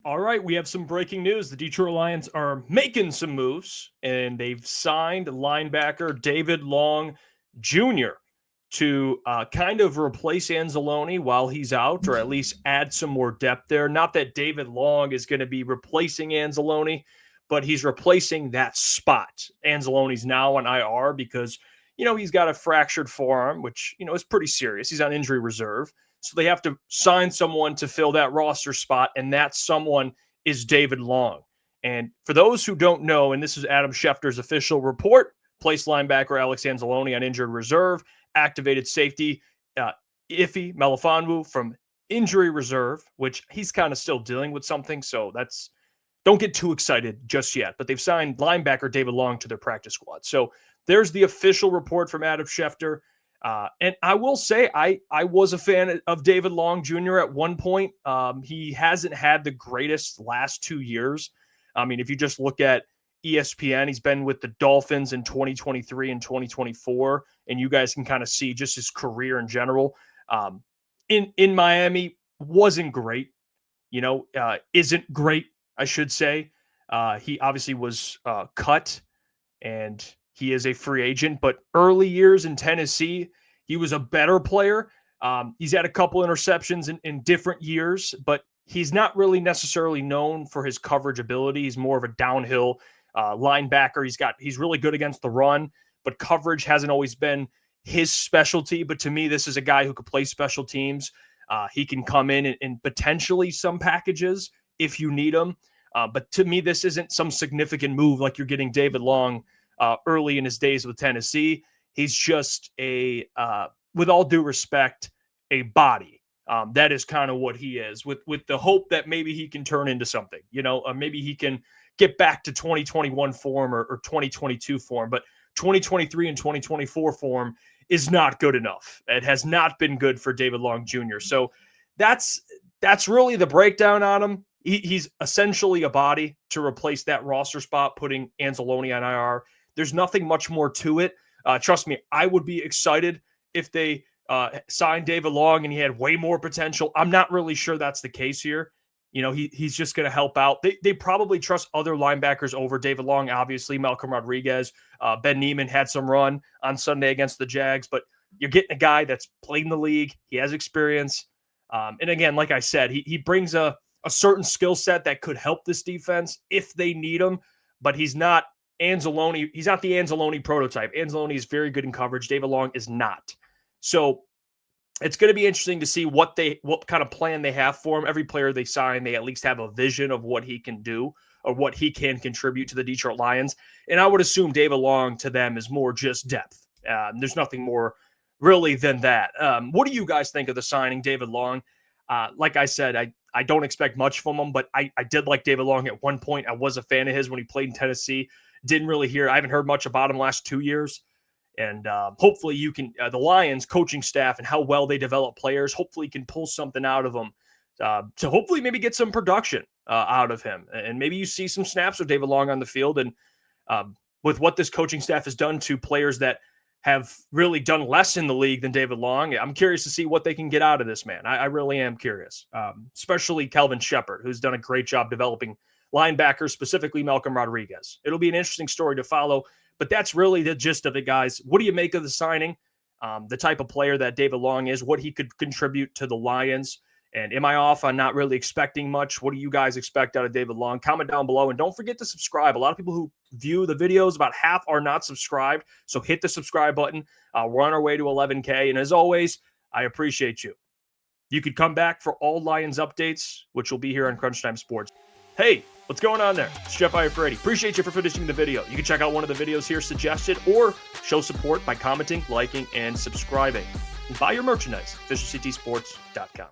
All right, we have some breaking news. The Detroit Lions are making some moves, and they've signed linebacker David Long Jr. to kind of replace Anzalone while he's out, or at least add some more depth there. Not that David Long is going to be replacing Anzalone, but he's replacing that spot. Anzalone's now on IR because, he's got a fractured forearm, which, is pretty serious. He's on injury reserve. So they have to sign someone to fill that roster spot, and that someone is David Long. And for those who don't know, and this is Adam Schefter's official report, placed linebacker Alex Anzalone on injured reserve, activated safety Ife Melifonwu from injury reserve, which he's kind of still dealing with something, so don't get too excited just yet. But they've signed linebacker David Long to their practice squad. So there's the official report from Adam Schefter. And I will say I was a fan of David Long Jr. at one point. He hasn't had the greatest last 2 years. I mean, if you just look at ESPN, he's been with the Dolphins in 2023 and 2024, and you guys can kind of see just his career in general. In Miami, wasn't great, isn't great, I should say. He obviously was cut, and he is a free agent, but early years in Tennessee, he was a better player. He's had a couple interceptions in different years, but he's not really necessarily known for his coverage ability. He's more of a downhill linebacker. He's really good against the run, but coverage hasn't always been his specialty. But to me, this is a guy who could play special teams. He can come in and potentially some packages if you need him. But to me, this isn't some significant move like you're getting David Long early in his days with Tennessee. He's just with all due respect, a body. That is kind of what he is, with the hope that maybe he can turn into something, maybe he can get back to 2021 form or 2022 form, but 2023 and 2024 form is not good enough. It has not been good for David Long Jr. So that's really the breakdown on him. He's essentially a body to replace that roster spot, putting Anzalone on IR. There's nothing much more to it. Trust me, I would be excited if they signed David Long and he had way more potential. I'm not really sure that's the case here. He's just going to help out. They probably trust other linebackers over David Long, obviously. Malcolm Rodriguez, Ben Neiman had some run on Sunday against the Jags, but you're getting a guy that's played in the league. He has experience. And again, like I said, he brings a certain skill set that could help this defense if they need him, but he's not Anzalone. He's not the Anzalone prototype. Anzalone is very good in coverage. David Long is not. So it's going to be interesting to see what kind of plan they have for him. Every player they sign, they at least have a vision of what he can do or what he can contribute to the Detroit Lions. And I would assume David Long to them is more just depth. There's nothing more really than that. What do you guys think of the signing David Long? Like I said, I don't expect much from him, but I did like David Long at one point. I was a fan of his when he played in Tennessee. I haven't heard much about him last 2 years. And hopefully you can, the Lions coaching staff and how well they develop players, hopefully can pull something out of them to hopefully maybe get some production out of him. And maybe you see some snaps with David Long on the field. And with what this coaching staff has done to players that have really done less in the league than David Long, I'm curious to see what they can get out of this man. I really am curious, especially Kelvin Shepard, who's done a great job developing linebackers, specifically Malcolm Rodriguez. It'll be an interesting story to follow, but that's really the gist of it, guys. What do you make of the signing? The type of player that David Long is, what he could contribute to the Lions. And am I off on not really expecting much? What do you guys expect out of David Long? Comment down below, and don't forget to subscribe. A lot of people who view the videos, about half are not subscribed, so hit the subscribe button. We're on our way to 11K, and as always, I appreciate you. You could come back for all Lions updates, which will be here on Crunch Time Sports. Hey, what's going on there? It's Jeff Iafrate. Appreciate you for finishing the video. You can check out one of the videos here suggested or show support by commenting, liking, and subscribing. And buy your merchandise, officialctsports.com.